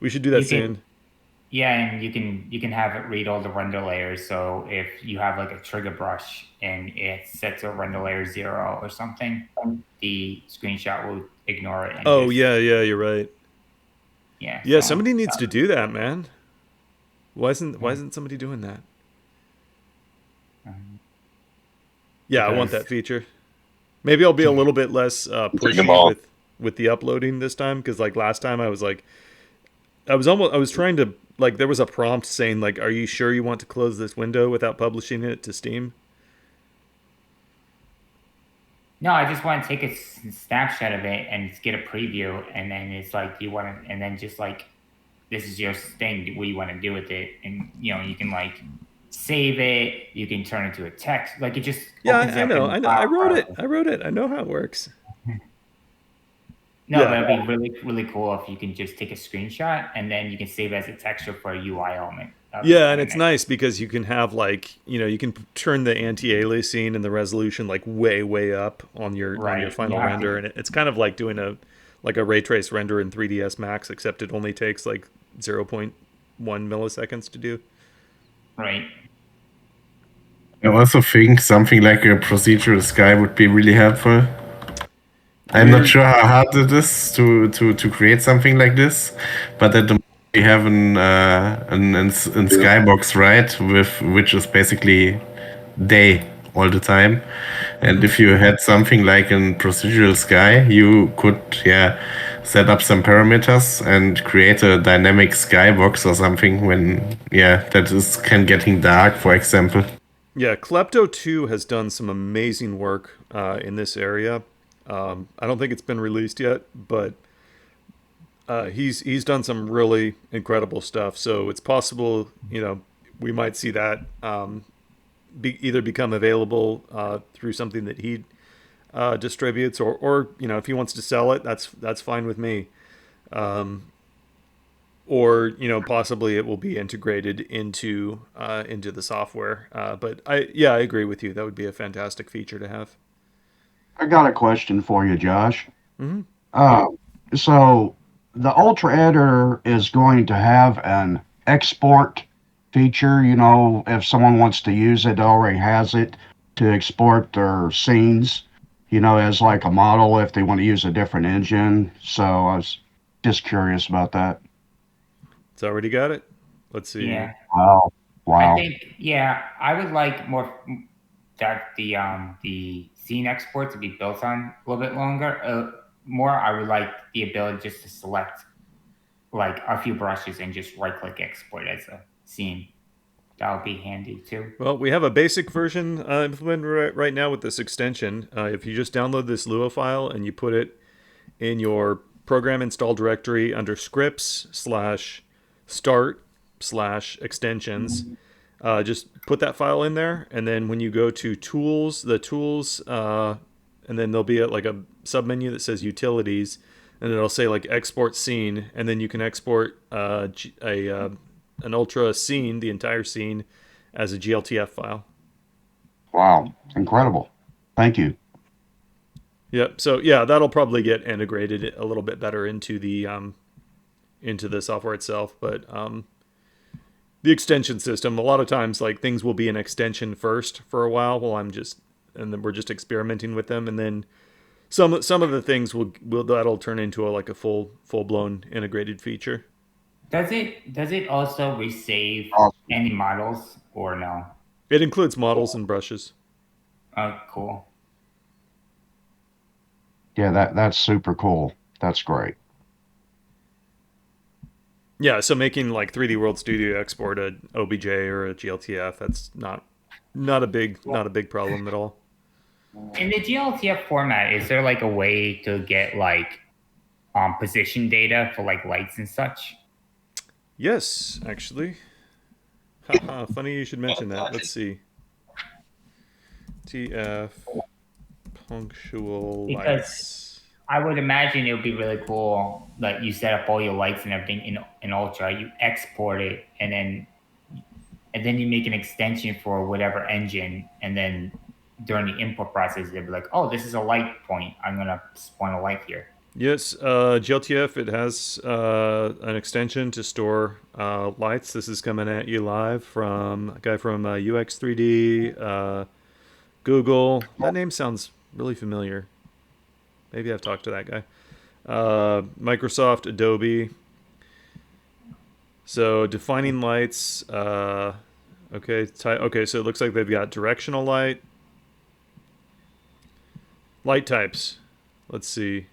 we should do that soon. Yeah, and you can have it read all the render layers. So if you have like a trigger brush and it's set to render layer 0 or something, the screenshot will ignore it. And yeah, you're right. Yeah. Yeah, so, somebody needs to do that, man. Why isn't somebody doing that? Yeah, I want that feature. Maybe I'll be a little bit less pushy with the uploading this time because like last time I was trying to like there was a prompt saying like, are you sure you want to close this window without publishing it to Steam? No, I just want to take a snapshot of it and get a preview, and then it's like you want to, and then just like this is your thing. What you want to do with it, and you know you can like save it. You can turn it to a text. Like it just I know. I wrote it. I know how it works. No, but it'd be really, really cool if you can just take a screenshot and then you can save it as a texture for a UI element. Yeah, and it's nice because you can have like, you can turn the anti-aliasing and the resolution like way up on your final render, and it's kind of like doing a ray trace render in 3ds Max, except it only takes like 0.1 milliseconds to do. Right. I also think something like a procedural sky would be really helpful. I'm not sure how hard it is to create something like this, but at the moment we have an skybox, right, which is basically day all the time. And if you had something like a procedural sky, you could set up some parameters and create a dynamic skybox or something when that is getting dark, for example. Yeah, Klepto 2 has done some amazing work in this area. I don't think it's been released yet, but he's done some really incredible stuff. So it's possible, we might see that either become available through something that he distributes, or if he wants to sell it, that's fine with me. Or possibly it will be integrated into the software. But I agree with you. That would be a fantastic feature to have. I got a question for you, Josh. Mm-hmm. So the Ultra Editor is going to have an export feature? You know, if someone wants to use it, already has it to export their scenes, you know, as like a model if they want to use a different engine. So I was just curious about that. It's already got it. Let's see. Yeah. Wow. I Wow. think, yeah, I would like more that the scene export to be built on a little bit longer. More, I would like the ability just to select like a few brushes and just right click export as a scene. That would be handy too. Well, we have a basic version implemented right now with this extension. If you just download this Lua file and you put it in your program install directory under scripts/start/extensions, just put that file in there, and then when you go to tools, and then there'll be like a submenu that says utilities, and it'll say like export scene, and then you can export an ultra scene, the entire scene, as a GLTF file. Wow. Incredible. Thank you. Yep. So yeah, that'll probably get integrated a little bit better into the software itself, but the extension system, a lot of times like things will be an extension first for a while and then we're just experimenting with them, and then some of the things that'll turn into a full blown integrated feature. Does it also resave Awesome. any models or no? It includes models and brushes. Oh, cool. Yeah, that's super cool. That's great. Yeah, so making like 3D World Studio export a OBJ or a GLTF, that's not a big problem at all. In the GLTF format, is there like a way to get like position data for like lights and such? Yes, actually. Haha, funny you should mention that. Let's see. TF punctual lights. I would imagine it would be really cool that you set up all your lights and everything in Ultra, you export it, and then you make an extension for whatever engine, and then during the input process, they'll be like, oh, this is a light point. I'm going to spawn a light here. Yes, GLTF, it has an extension to store lights. This is coming at you live from a guy from UX3D, Google. That name sounds really familiar. Maybe I've talked to that guy. Microsoft, Adobe. So defining lights. Okay, so it looks like they've got directional light. Light types. Let's see.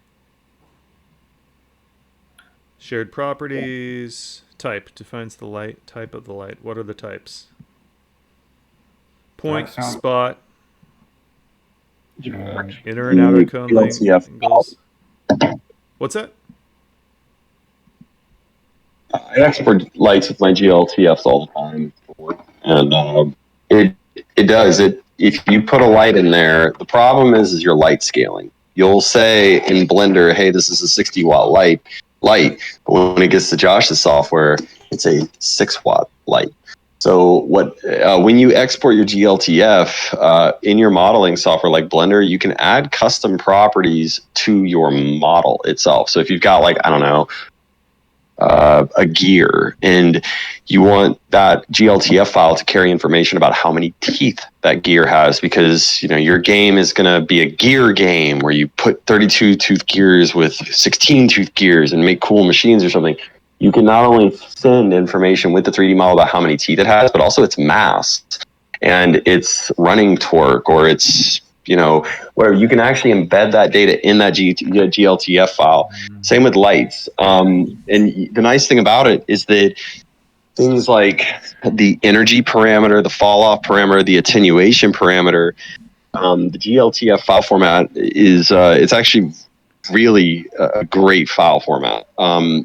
Shared properties. Type defines the light. Type of the light. What are the types? Point, spot. Inner and outer cone length angles. What's that? I export lights with my GLTFs all the time, and it does it. If you put a light in there, the problem is your light scaling. You'll say in Blender, "Hey, this is a 60-watt light," but when it gets to Josh's software, it's a 6-watt light. So when you export your GLTF in your modeling software like Blender, you can add custom properties to your model itself. So if you've got a gear and you want that GLTF file to carry information about how many teeth that gear has, because your game is going to be a gear game where you put 32 tooth gears with 16 tooth gears and make cool machines or something. You can not only send information with the 3D model about how many teeth it has, but also its mass and its running torque, or its, where you can actually embed that data in that GLTF file. Same with lights. And the nice thing about it is that things like the energy parameter, the fall off parameter, the attenuation parameter, the GLTF file format is, it's actually really a great file format.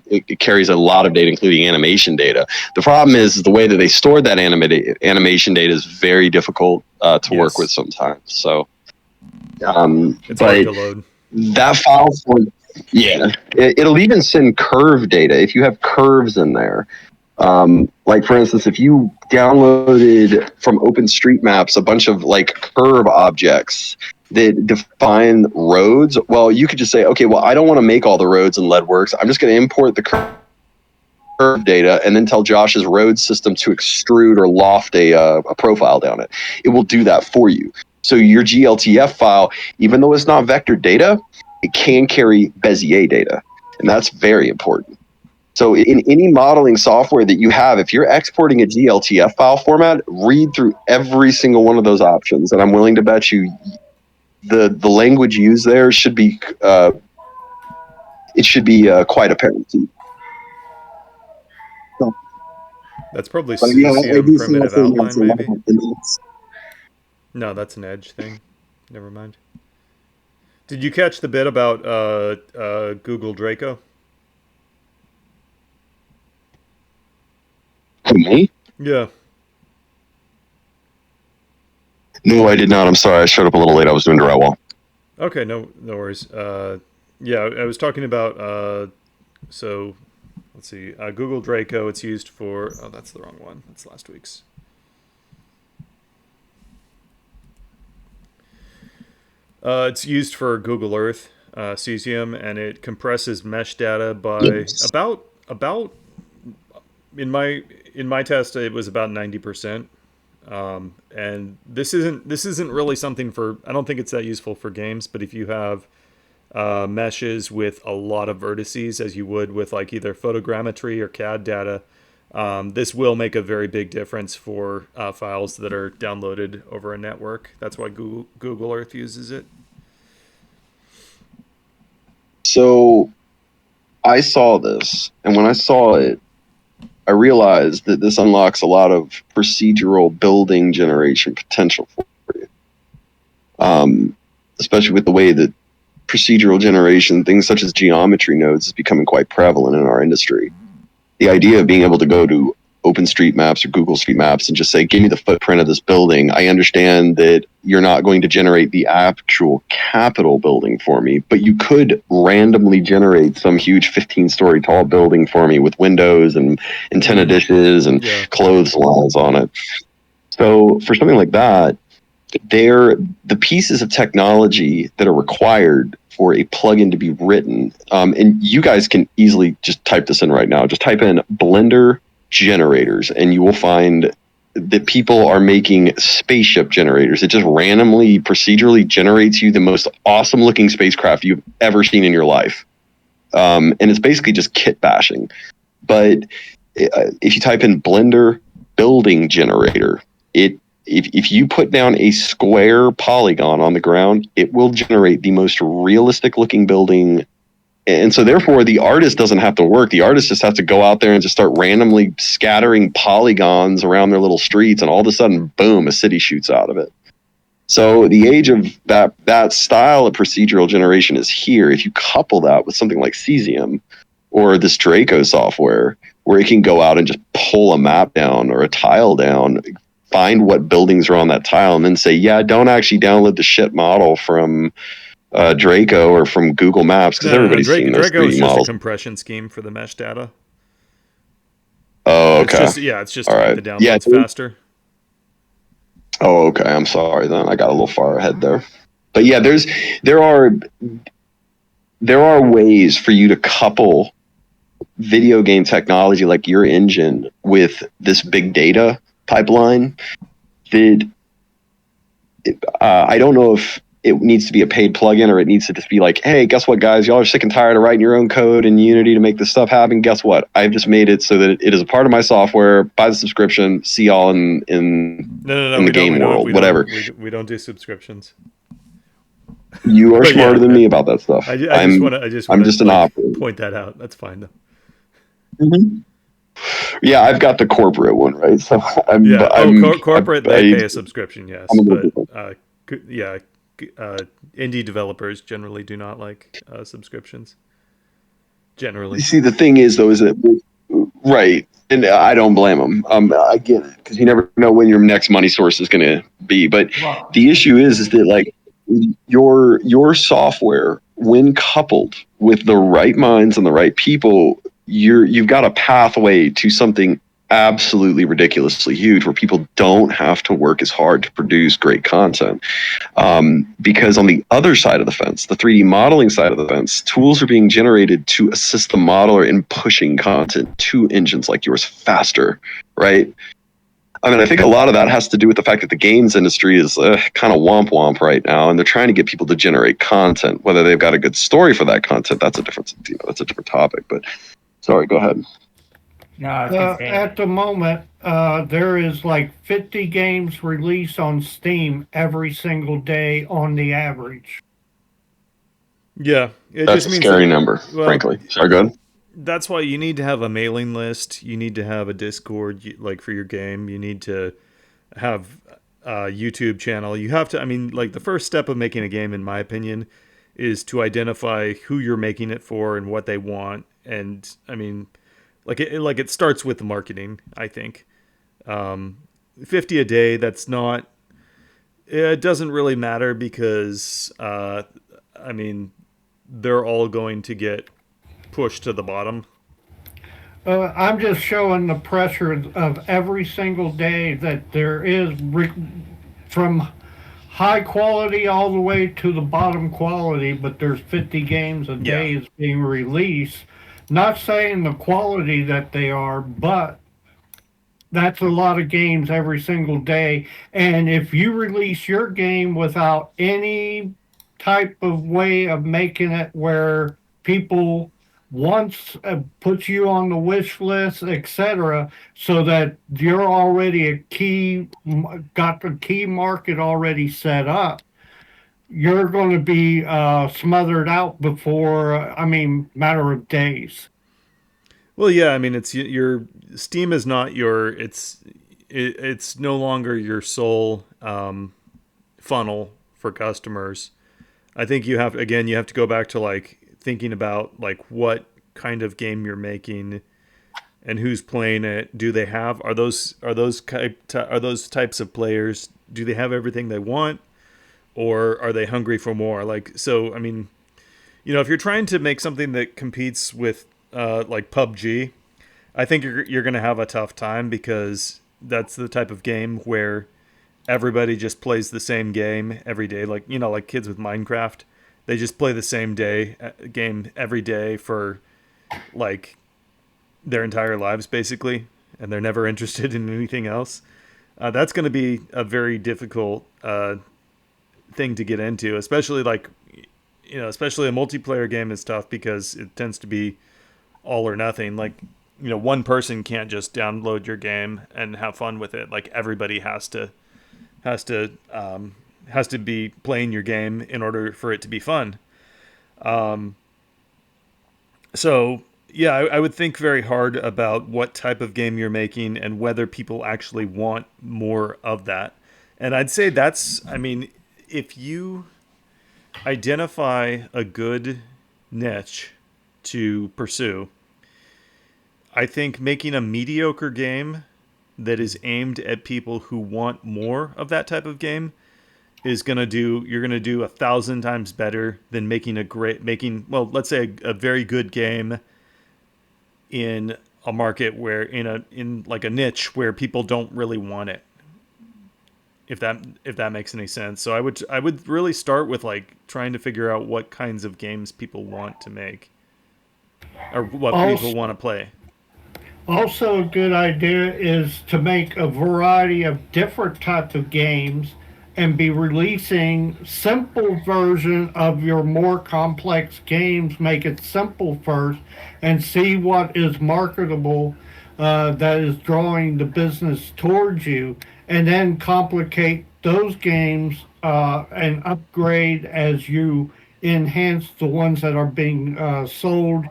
It carries a lot of data, including animation data. The problem is the way that they store that animation data is very difficult to work with sometimes. So, it's hard to load. That file format, it'll even send curve data if you have curves in there. Like for instance, if you downloaded from OpenStreetMaps a bunch of curve objects that define roads, well, you could just say, okay, well, I don't want to make all the roads in LEDWorks. I'm just going to import the curve curve data and then tell Josh's road system to extrude or loft a profile down it. It will do that for you. So your GLTF file, even though it's not vector data, it can carry Bezier data, and that's very important. So in any modeling software that you have, if you're exporting a GLTF file format, read through every single one of those options, and I'm willing to bet you the language used there should be quite apparent to you. So, That's probably but yeah, I CCM do see that primitive thing outline, as a lot maybe. of things. No, that's an edge thing. Never mind. Did you catch the bit about Google Draco? Who, me? Yeah. No, I did not. I'm sorry. I showed up a little late. I was doing drywall. Okay, no worries. Yeah, I was talking about so let's see, Google Draco. It's used for that's the wrong one. That's last week's. It's used for Google Earth, cesium, and it compresses mesh data by about in my test it was about 90%. And this isn't really something for, I don't think it's that useful for games, but if you have meshes with a lot of vertices, as you would with like either photogrammetry or CAD data, this will make a very big difference for files that are downloaded over a network. That's why Google Earth uses it. So I saw this, and when I saw it, I realized that this unlocks a lot of procedural building generation potential for you. Especially with the way that procedural generation, things such as geometry nodes, is becoming quite prevalent in our industry. The idea of being able to go to OpenStreetMaps or Google Street Maps and just say, give me the footprint of this building. I understand that you're not going to generate the actual Capitol building for me, but you could randomly generate some huge 15-story tall building for me with windows and antenna dishes and clotheslines on it. So for something like that, the pieces of technology that are required for a plugin to be written, and you guys can easily just type this in right now. Just type in Blender generators, and you will find that people are making spaceship generators. It just randomly, procedurally generates you the most awesome looking spacecraft you've ever seen in your life. And it's basically just kit bashing. But if you type in Blender building generator, if you put down a square polygon on the ground, it will generate the most realistic looking building. And so therefore the artist doesn't have to work. The artist just has to go out there and just start randomly scattering polygons around their little streets, and all of a sudden, boom, a city shoots out of it. So the age of that style of procedural generation is here. If you couple that with something like Cesium or this Draco software, where it can go out and just pull a map down or a tile down, find what buildings are on that tile, and then say, yeah, don't actually download the shit model from Draco or from Google Maps, because everybody's seen those Draco 3D is just models. a compression scheme for the mesh data. Oh, okay. It's just all to right. make the downloads faster. Oh, okay. I'm sorry then. I got a little far ahead there. But yeah, there are ways for you to couple video game technology like your engine with this big data pipeline that I don't know if it needs to be a paid plugin or it needs to just be like, hey, guess what, guys? Y'all are sick and tired of writing your own code in Unity to make this stuff happen. Guess what? I've just made it so that it is a part of my software. Buy the subscription. See y'all in the game world, whatever. We don't do subscriptions. You are smarter than me about that stuff. I just want to an operator. Point that out. That's fine though. Mm-hmm. Yeah, I've got the corporate one, right? So corporate. They pay a subscription, yes, but indie developers generally do not like subscriptions. Generally, see, the thing is, though, is that right, and I don't blame them. I get it, because you never know when your next money source is going to be. But the issue is that like your software, when coupled with the right minds and the right people, you've got a pathway to something absolutely ridiculously huge, where people don't have to work as hard to produce great content. Because on the other side of the fence, the 3D modeling side of the fence, tools are being generated to assist the modeler in pushing content to engines like yours faster, right? I mean, I think a lot of that has to do with the fact that the games industry is kind of womp womp right now, and they're trying to get people to generate content. Whether they've got a good story for that content, that's a different, that's a different topic. But sorry, go ahead. No, I was gonna say. At the moment, there is like 50 games released on Steam every single day on the average. Yeah, That's a scary number, frankly. Sorry, go ahead. That's why you need to have a mailing list. You need to have a Discord, like for your game. You need to have a YouTube channel. You have to. I mean, like the first step of making a game, in my opinion, is to identify who you're making it for and what they want. And I mean, it starts with the marketing. I think 50 a day. That's not. It doesn't really matter because I mean, they're all going to get pushed to the bottom. I'm just showing the pressure of every single day that there is from high quality all the way to the bottom quality, but there's 50 games a day is being released. Not saying the quality that they are, but that's a lot of games every single day. And if you release your game without any type of way of making it where people once put you on the wish list, etc., so that you're already got the key market already set up, you're going to be smothered out before, matter of days. Well, yeah, I mean, it's your Steam is not your it's no longer your sole funnel for customers. I think you have to go back to like thinking about like what kind of game you're making and who's playing it. Do they have are those types of players? Do they have everything they want, or are they hungry for more? Like, so I mean, if you're trying to make something that competes with like PUBG, I think you're going to have a tough time because that's the type of game where everybody just plays the same game every day. Like, like kids with Minecraft, they just play the same game every day for like their entire lives basically, and they're never interested in anything else. That's going to be a very difficult thing to get into, especially especially a multiplayer game is tough because it tends to be all or nothing. Like, one person can't just download your game and have fun with it. Like, everybody has to be playing your game in order for it to be fun. So yeah, I would think very hard about what type of game you're making and whether people actually want more of that. And I'd say if you identify a good niche to pursue, I think making a mediocre game that is aimed at people who want more of that type of game you're going to do 1,000 times better than making let's say a very good game in a market where in like a niche where people don't really want it. If that makes any sense. So I would really start with like trying to figure out what kinds of games people want to make or what people want to play. Also, a good idea is to make a variety of different types of games and be releasing simple version of your more complex games. Make it simple first and see what is marketable that is drawing the business towards you, and then complicate those games and upgrade as you enhance the ones that are being sold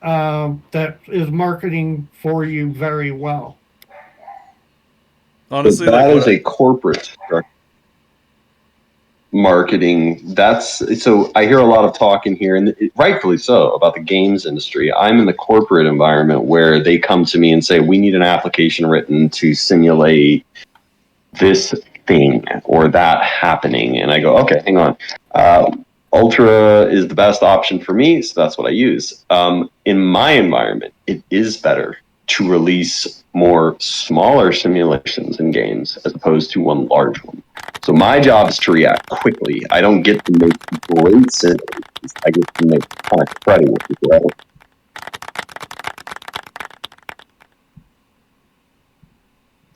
that is marketing for you very well. Honestly, that is a corporate marketing. So I hear a lot of talk in here, and rightfully so, about the games industry. I'm in the corporate environment where they come to me and say, we need an application written to simulate this thing or that happening. And I go, okay, hang on. Ultra is the best option for me, so that's what I use. In my environment, it is better to release more smaller simulations in games as opposed to one large one. So my job is to react quickly. I don't get to make great simulations. I get to make kind of cruddy ones, right?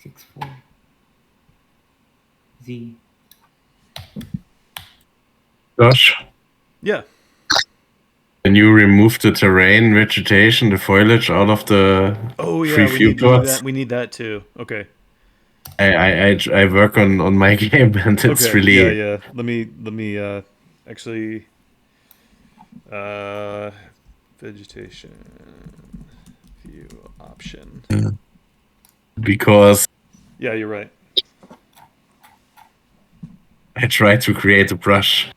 6-4. Z. Josh, Yeah. can you remove the terrain, vegetation, the foliage out of the Oh yeah, free we view need to do plots? that. We need that too. Okay. I work on my game and it's Okay. really Yeah. Let me actually vegetation view option. because Yeah, you're right. I tried to create a brush.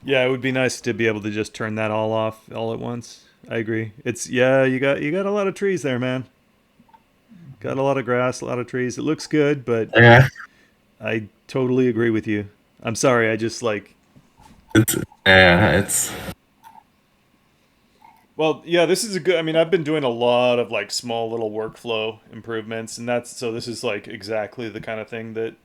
Yeah, it would be nice to be able to just turn that all off all at once. I agree. It's you got a lot of trees there, man. Got a lot of grass, a lot of trees. It looks good, but Yeah, I totally agree with you. I'm sorry, I just like it's well, yeah, this is a good I mean, I've been doing a lot of like small little workflow improvements and that's so this is like exactly the kind of thing that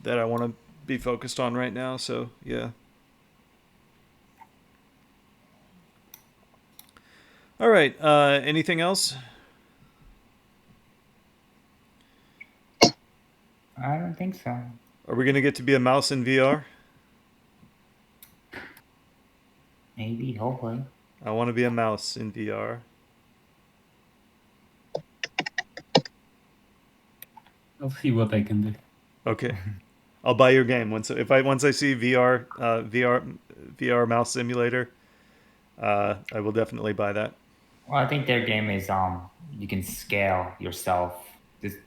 that I want to be focused on right now, so yeah. All right, anything else? I don't think so. Are we going to get to be a mouse in VR? Maybe, hopefully. I want to be a mouse in VR. I'll see what I can do. Okay. I'll buy your game once I see VR mouse simulator. I will definitely buy that. Well, I think their game is you can scale yourself just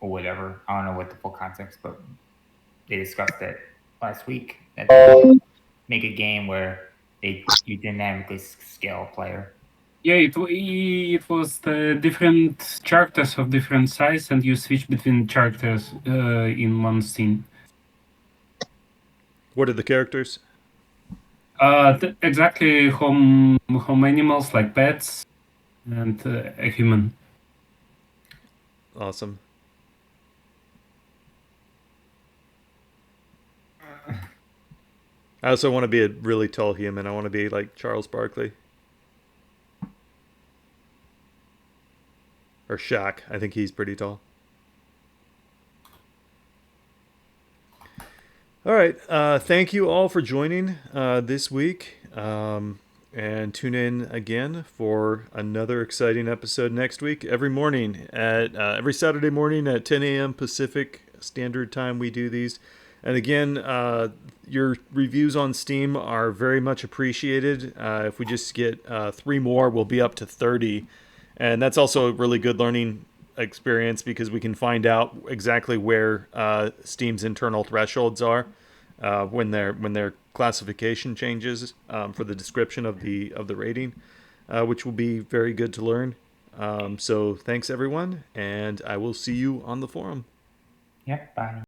or whatever. I don't know what the full context, but they discussed it last week. That they make a game where you dynamically scale a player. Yeah, it was the different characters of different size, and you switch between characters in one scene. What are the characters? Exactly home animals like pets and a human. Awesome. I also want to be a really tall human. I want to be like Charles Barkley. Or Shaq. I think he's pretty tall. All right. Thank you all for joining this week. And tune in again for another exciting episode next week. Every morning every Saturday morning at 10 a.m. Pacific Standard Time, we do these. And again, your reviews on Steam are very much appreciated. If we just get 3 more, we'll be up to 30. And that's also a really good learning experience because we can find out exactly where Steam's internal thresholds are when their classification changes for the description of the rating, which will be very good to learn. So thanks everyone, and I will see you on the forum. Yep, bye.